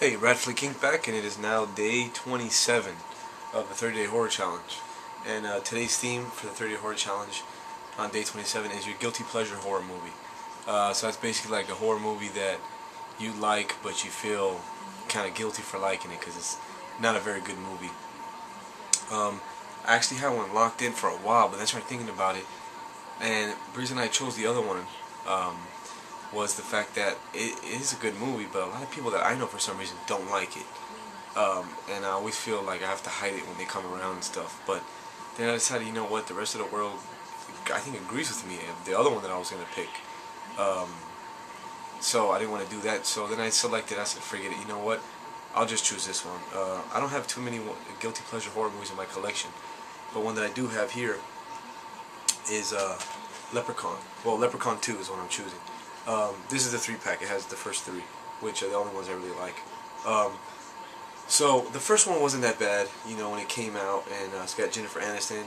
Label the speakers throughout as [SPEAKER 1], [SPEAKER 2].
[SPEAKER 1] Hey, RADFLIK Inc. back, and it is now day 27 of the 30-day horror challenge. And today's theme for the 30-day horror challenge on day 27 is your guilty pleasure horror movie. So that's basically like a horror movie that you like, but you feel kind of guilty for liking it because it's not a very good movie. I actually had one locked in for a while, but then I started thinking about it, and the reason I chose the other one was the fact that it is a good movie, but a lot of people that I know for some reason don't like it. And I always feel like I have to hide it when they come around and stuff. But then I decided, you know what, the rest of the world, I think, agrees with me. The other one that I was going to pick. So I didn't want to do that. So then I selected, I said, forget it, you know what, I'll just choose this one. I don't have too many guilty pleasure horror movies in my collection. But one that I do have here is Leprechaun. Well, Leprechaun 2 is what I'm choosing. This is the 3-pack. It has the first 3, which are the only ones I really like. So the first one wasn't that bad, you know, when it came out, and it's got Jennifer Aniston,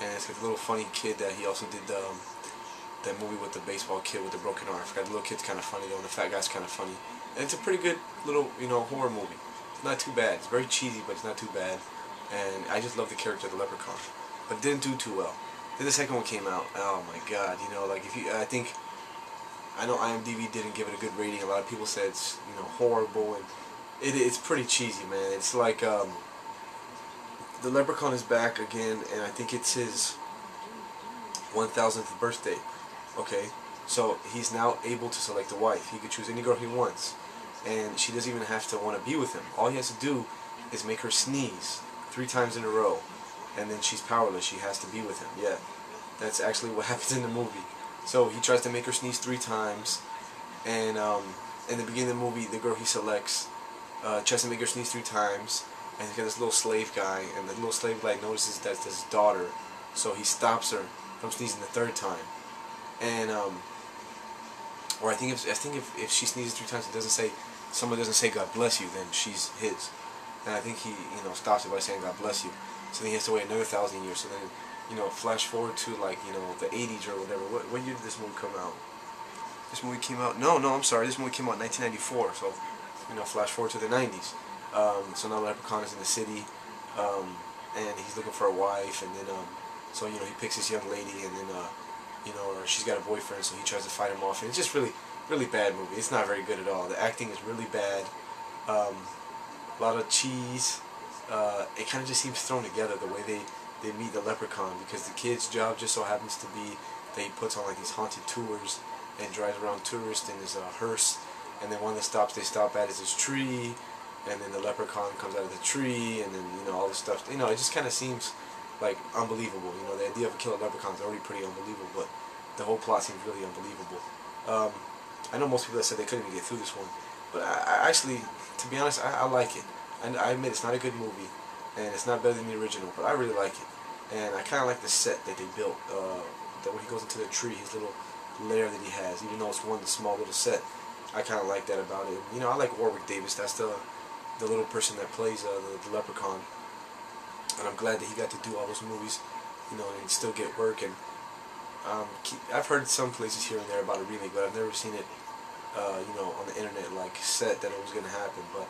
[SPEAKER 1] and it's got the little funny kid that he also did that movie with the baseball kid with the broken arm. I forgot, the little kid's kind of funny though, and the fat guy's kind of funny. And it's a pretty good little, you know, horror movie. It's not too bad. It's very cheesy, but it's not too bad. And I just love the character of the Leprechaun, but it didn't do too well. Then the second one came out. Oh my God, you know, like I know IMDb didn't give it a good rating. A lot of people said it's, you know, horrible, and it's pretty cheesy, man. It's like the Leprechaun is back again, and I think it's his 1000th birthday. Okay, so he's now able to select a wife. He could choose any girl he wants, and she doesn't even have to want to be with him. All he has to do is make her sneeze 3 times in a row, and then she's powerless. She has to be with him. Yeah, that's actually what happens in the movie. So he tries to make her sneeze 3 times, and in the beginning of the movie, the girl he selects tries to make her sneeze 3 times, and he's got this little slave guy, and the little slave guy notices that's his daughter, so he stops her from sneezing the 3rd time. And or I think if she sneezes 3 times, it doesn't say, someone doesn't say God bless you, then she's his. And I think he, you know, stops it by saying God bless you. So then he has to wait another 1,000 years. So then, you know, flash forward to, like, you know, the 80s or whatever. What year did this movie come out? This movie came out, no, I'm sorry, this movie came out in 1994, so, you know, flash forward to the 90s. So now Leprechaun is in the city, and he's looking for a wife, and then, so, you know, he picks this young lady, and then, you know, she's got a boyfriend, so he tries to fight him off, and it's just really, really bad movie. It's not very good at all. The acting is really bad, a lot of cheese. It kind of just seems thrown together, the way they meet the Leprechaun, because the kid's job just so happens to be that he puts on like these haunted tours and drives around tourists in his hearse, and then one of the stops they stop at is his tree, and then the Leprechaun comes out of the tree, and then, you know, all this stuff. You know, it just kind of seems like unbelievable. You know, the idea of a killer leprechaun is already pretty unbelievable, but the whole plot seems really unbelievable. I know most people that said they couldn't even get through this one, but I actually, to be honest, I like it. I admit it's not a good movie, and it's not better than the original, but I really like it. And I kind of like the set that they built, that when he goes into the tree, his little lair that he has, even though it's one small little set, I kind of like that about it. You know, I like Warwick Davis. That's the little person that plays the Leprechaun, and I'm glad that he got to do all those movies, you know, and still get work. And I've heard some places here and there about a remake, but I've never seen it, you know, on the internet, like, said that it was going to happen. But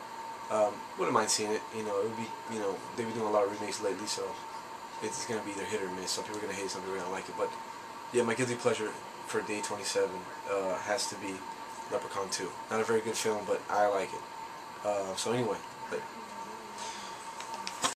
[SPEAKER 1] wouldn't mind seeing it. You know, it would be, you know, they've been doing a lot of remakes lately, so it's going to be either hit or miss. Some people are going to hate it, some people are going to like it. But yeah, my guilty pleasure for day 27 has to be Leprechaun 2. Not a very good film, but I like it. So anyway, but